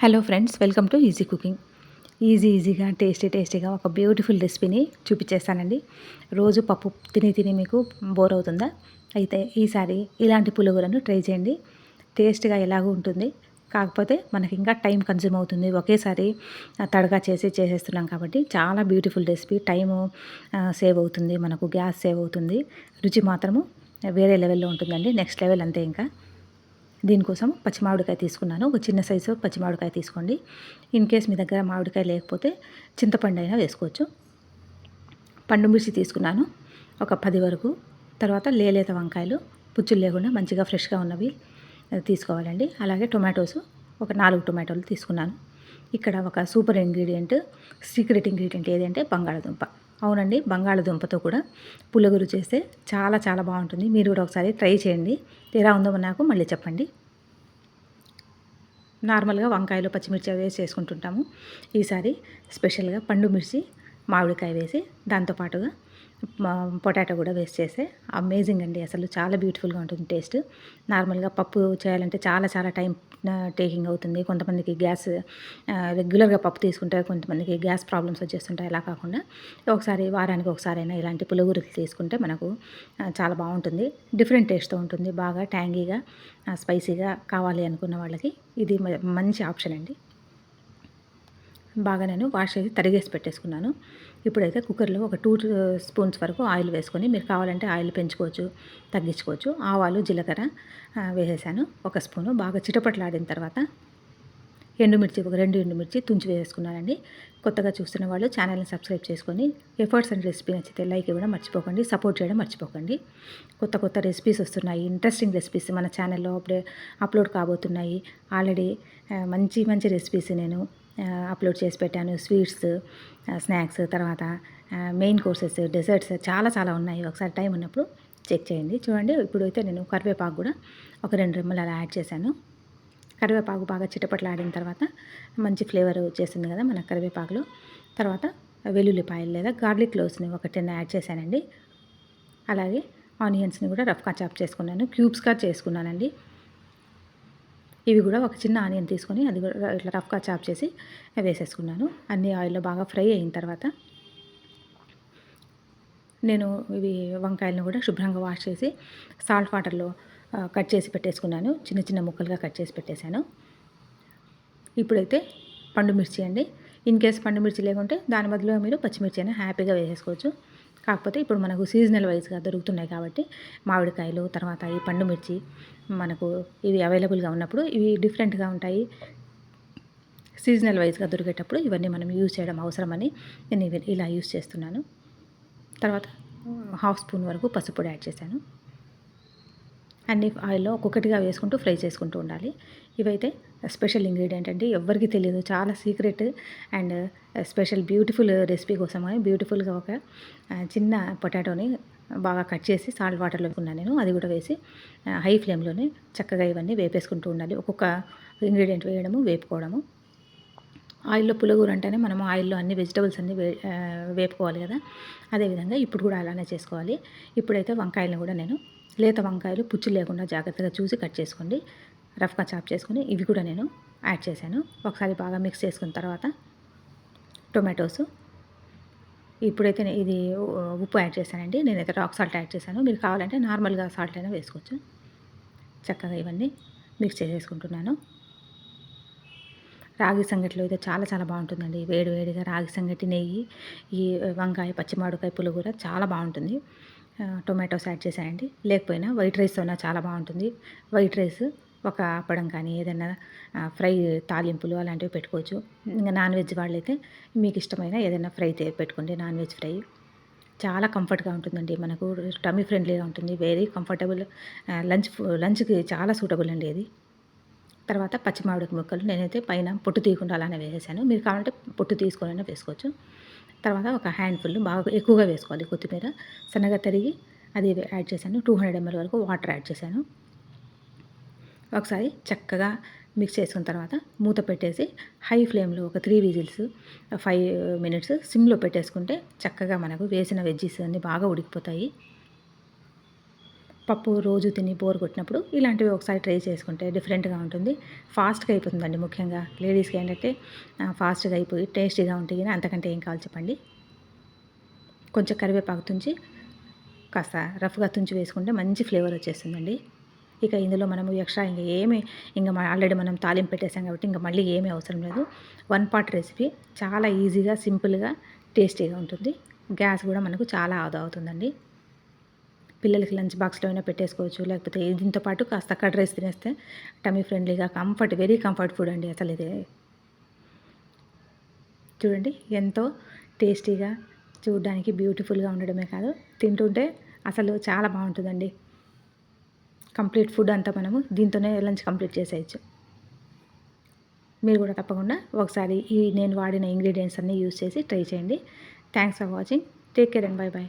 Hello friends, welcome to easy cooking. ఈజీగా టేస్టీగా ఒక బ్యూటిఫుల్ రెసిపీని చూపించేస్తానండి. రోజు పప్పు తిని మీకు బోర్ అవుతుందా? అయితే ఈసారి ఇలాంటి పులిహోరను ట్రై చేయండి. టేస్ట్గా ఎలాగూ ఉంటుంది, కాకపోతే మనకి ఇంకా టైం కన్జ్యూమ్ అవుతుంది. ఒకేసారి తడగా చేసేస్తున్నాం కాబట్టి చాలా బ్యూటిఫుల్ రెసిపీ. టైము సేవ్ అవుతుంది, మనకు గ్యాస్ సేవ్ అవుతుంది. రుచి మాత్రము వేరే లెవెల్లో ఉంటుందండి. నెక్స్ట్ లెవెల్ అంతే. ఇంకా దీనికోసం పచ్చి మామిడికాయ తీసుకున్నాను. ఒక చిన్న సైజు పచ్చి మామిడికాయ తీసుకోండి. ఇన్ కేస్ మీ దగ్గర మామిడికాయ లేకపోతే చింతపండు అయినా వేసుకోవచ్చు. పండు మిర్చి తీసుకున్నాను ఒక 10 వరకు. తర్వాత లేత వంకాయలు పుచ్చులు లేకుండా మంచిగా ఫ్రెష్గా ఉన్నవి తీసుకోవాలండి. అలాగే టొమాటోస్ ఒక 4 టొమాటోలు తీసుకున్నాను. ఇక్కడ ఒక సూపర్ ఇంగ్రీడియంట్, సీక్రెట్ ఇంగ్రీడియంట్ ఏదంటే బంగాళాదుంప. అవునండి, బంగాళాదుంపతో కూడా పులిహోర చేస్తే చాలా బాగుంటుంది. మీరు కూడా ఒకసారి ట్రై చేయండి. ఎలా ఉందో నాకు మళ్ళీ చెప్పండి. నార్మల్గా వంకాయలు పచ్చిమిర్చి వేసి చేసుకుంటుంటాము. ఈసారి స్పెషల్గా పండు మిర్చి మామిడికాయ వేసి దాంతోపాటుగా పొటాటో కూడా వేసి చేస్తే అమేజింగ్ అండి. అసలు చాలా బ్యూటిఫుల్గా ఉంటుంది టేస్ట్. నార్మల్గా పప్పు చేయాలంటే చాలా టైం టేకింగ్ అవుతుంది. కొంతమందికి గ్యాస్ రెగ్యులర్గా పప్పు తీసుకుంటారు, కొంతమందికి గ్యాస్ ప్రాబ్లమ్స్ వచ్చేస్తుంటాయి. అలా కాకుండా ఒకసారి వారానికి ఒకసారైనా ఇలాంటి పులిహోరలు తీసుకుంటే మనకు చాలా బాగుంటుంది. డిఫరెంట్ టేస్ట్తో ఉంటుంది. బాగా ట్యాంగీగా స్పైసీగా కావాలి అనుకున్న వాళ్ళకి ఇది మంచి ఆప్షన్ అండి. బాగా నేను వాష్ చేసి తరిగేసి పెట్టేసుకున్నాను. ఇప్పుడైతే కుక్కర్లో ఒక 2 స్పూన్స్ వరకు ఆయిల్ వేసుకొని, మీరు కావాలంటే ఆయిల్ పెంచుకోవచ్చు, తగ్గించుకోవచ్చు. ఆవాలు జీలకర్ర వేసేసాను. ఒక స్పూను బాగా చిటపట్లాడిన తర్వాత ఎండుమిర్చి ఒక 2 ఎండుమిర్చి తుంచి వేసుకున్నానండి. కొత్తగా చూస్తున్న వాళ్ళు ఛానల్ని సబ్స్క్రైబ్ చేసుకొని ఎఫర్ట్స్ అండ్ రెసిపీ నచ్చితే లైక్ ఇవ్వడం మర్చిపోకండి, సపోర్ట్ చేయడం మర్చిపోకండి. కొత్త రెసిపీస్ వస్తున్నాయి, ఇంట్రెస్టింగ్ రెసిపీస్ మన ఛానల్లో అప్లోడ్ కాబోతున్నాయి. ఆల్రెడీ మంచి రెసిపీస్ నేను అప్లోడ్ చేసి పెట్టాను. స్వీట్స్, స్నాక్స్, తర్వాత మెయిన్ కోర్సెస్, డెజర్ట్స్ చాలా ఉన్నాయి. ఒకసారి టైం ఉన్నప్పుడు చెక్ చేయండి. చూడండి, ఇప్పుడైతే నేను కరివేపాకు కూడా ఒక 2 రెమ్మలు అలా యాడ్ చేశాను. కరివేపాకు బాగా చిటపట్లాడిన తర్వాత మంచి ఫ్లేవర్ వచ్చేస్తుంది కదా మన కరివేపాకులో. తర్వాత వెల్లుల్లిపాయలు లేదా గార్లిక్ క్లోవ్స్ని ఒక 10 యాడ్ చేశానండి. అలాగే ఆనియన్స్ని కూడా రఫ్గా చాప్ చేసుకున్నాను, క్యూబ్స్గా చేసుకున్నానండి. ఇవి కూడా ఒక చిన్న ఆనియన్ తీసుకొని అది కూడా ఇట్లా రఫ్గా చాప్ చేసి వేసేసుకున్నాను. అన్ని ఆయిల్లో బాగా ఫ్రై అయిన తర్వాత నేను ఇవి వంకాయలను కూడా శుభ్రంగా వాష్ చేసి సాల్ట్ వాటర్లో కట్ చేసి పెట్టేసుకున్నాను. చిన్న ముక్కలుగా కట్ చేసి పెట్టేశాను. ఇప్పుడైతే పండు మిర్చి అండి. ఇన్ కేస్ పండు మిర్చి లేకుంటే దాని బదులుగా మీరు పచ్చిమిర్చి అయినా హ్యాపీగా వేసేసుకోవచ్చు. కాకపోతే ఇప్పుడు మనకు సీజనల్ వైజ్గా దొరుకుతున్నాయి కాబట్టి మామిడికాయలు, తర్వాత ఈ పండు మిర్చి మనకు ఇవి అవైలబుల్గా ఉన్నప్పుడు ఇవి డిఫరెంట్గా ఉంటాయి. సీజనల్ వైజ్గా దొరికేటప్పుడు ఇవన్నీ మనం యూజ్ చేయడం అవసరమని నేను ఇలా యూజ్ చేస్తున్నాను. తర్వాత 1/2 స్పూన్ వరకు పసుపు పొడి యాడ్ చేశాను. అన్ని ఆయిల్లో ఒక్కొక్కటిగా వేసుకుంటూ ఫ్రై చేసుకుంటూ ఉండాలి. ఇవైతే స్పెషల్ ఇంగ్రీడియంట్ అండి, ఎవ్వరికీ తెలియదు. చాలా secret and special beautiful recipe కోసమే బ్యూటిఫుల్గా ఒక చిన్న పొటాటోని బాగా కట్ చేసి సాల్ట్ వాటర్లో వేసుకున్నాను నేను. అది కూడా వేసి హై ఫ్లేమ్లోనే చక్కగా ఇవన్నీ వేపేసుకుంటూ ఉండాలి. ఒక్కొక్క ఇంగ్రీడియంట్ వేయడము, వేపుకోవడము. ఆయిల్లో పులిహోర అంటేనే మనం ఆయిల్లో అన్ని వెజిటబుల్స్ అన్నీ వేపుకోవాలి కదా, అదేవిధంగా ఇప్పుడు కూడా అలానే చేసుకోవాలి. ఇప్పుడైతే వంకాయలను కూడా నేను లేత వంకాయలు పుచ్చు లేకుండా జాగ్రత్తగా చూసి కట్ చేసుకోండి, రఫ్గా చాప్ చేసుకుని ఇవి కూడా నేను యాడ్ చేశాను. ఒకసారి బాగా మిక్స్ చేసుకున్న తర్వాత టొమాటోస్, ఇప్పుడైతే ఇది ఉప్పు యాడ్ చేశానండి. నేనైతే రాక్ సాల్ట్ యాడ్ చేశాను. మీరు కావాలంటే నార్మల్గా సాల్ట్ అయినా వేసుకోవచ్చు. చక్కగా ఇవన్నీ మిక్స్ చేసేసుకుంటున్నాను. రాగి సంగటిలో అయితే చాలా బాగుంటుందండి. వేడిగా రాగి సంగటి, నెయ్యి, ఈ వంకాయ పచ్చి మామిడికాయ పులిహోర చాలా బాగుంటుంది. టొమాటోస్ యాడ్ చేశానండి. లేకపోయినా వైట్ రైస్తో చాలా బాగుంటుంది. వైట్ రైస్ ఒక అప్పడం కానీ ఏదైనా ఫ్రై తాలింపులు అలాంటివి పెట్టుకోవచ్చు. ఇంకా నాన్ వెజ్ వాళ్ళైతే మీకు ఇష్టమైన ఏదైనా ఫ్రై పెట్టుకోండి. నాన్ వెజ్ ఫ్రై చాలా కంఫర్ట్గా ఉంటుందండి, మనకు టమ్మీ ఫ్రెండ్లీగా ఉంటుంది. వెరీ కంఫర్టబుల్, లంచ్కి చాలా సూటబుల్ అండి ఇది. తర్వాత పచ్చి మామిడికాయ ముక్కలు నేనైతే పైన పొట్టు తీయకుండా అలానే వేసేసాను. మీరు కావాలంటే పొట్టు తీసుకొనైనా వేసుకోవచ్చు. తర్వాత ఒక హ్యాండ్ఫుల్ బాగా ఎక్కువగా వేసుకోవాలి కొత్తిమీర, సన్నగా తరిగి అది యాడ్ చేశాను. 200 ml వరకు వాటర్ యాడ్ చేశాను. ఒకసారి చక్కగా మిక్స్ చేసుకున్న తర్వాత మూత పెట్టేసి హై ఫ్లేమ్లో ఒక 3 విజిల్స్ 5 minutes సిమ్లో పెట్టేసుకుంటే చక్కగా మనకు వేసిన వెజ్జీస్ అన్నీ బాగా ఉడికిపోతాయి. పప్పు రోజు తిని బోర్ కొట్టినప్పుడు ఇలాంటివి ఒకసారి ట్రై చేసుకుంటే డిఫరెంట్గా ఉంటుంది. ఫాస్ట్గా అయిపోతుందండి. ముఖ్యంగా లేడీస్కి ఏంటంటే ఫాస్ట్గా అయిపోయి టేస్టీగా ఉంటాయి కానీ అంతకంటే ఏం కావాలి చెప్పండి. కొంచెం కరివేపాకు తుంచి కాస్త రఫ్గా తుంచి వేసుకుంటే మంచి ఫ్లేవర్ వచ్చేస్తుందండి. ఇక ఇందులో మనము ఎక్స్ట్రా ఇంక ఆల్రెడీ మనం తాలింపు పెట్టేసాం కాబట్టి ఇంక మళ్ళీ ఏమీ అవసరం లేదు. 1 పాట్ రెసిపీ చాలా ఈజీగా, సింపుల్గా, టేస్టీగా ఉంటుంది. గ్యాస్ కూడా మనకు చాలా ఆదా అవుతుందండి. పిల్లలకి లంచ్ బాక్స్లో అయినా పెట్టేసుకోవచ్చు. లేకపోతే దీంతో పాటు కాస్త కర్డ్ రైస్ తినేస్తే టమ్మీ ఫ్రెండ్లీగా వెరీ కంఫర్ట్ ఫుడ్ అండి అసలు ఇది. చూడండి ఎంతో టేస్టీగా, చూడడానికి బ్యూటిఫుల్గా ఉండడమే కాదు, తింటుంటే అసలు చాలా బాగుంటుందండి. కంప్లీట్ ఫుడ్ అంతా మనము దీంతోనే లంచ్ కంప్లీట్ చేసేయచ్చు. మీరు కూడా తప్పకుండా ఒకసారి నేను వాడిన ఇంగ్రీడియంట్స్ అన్నీ యూజ్ చేసి ట్రై చేయండి. Thanks for watching. Take care and by.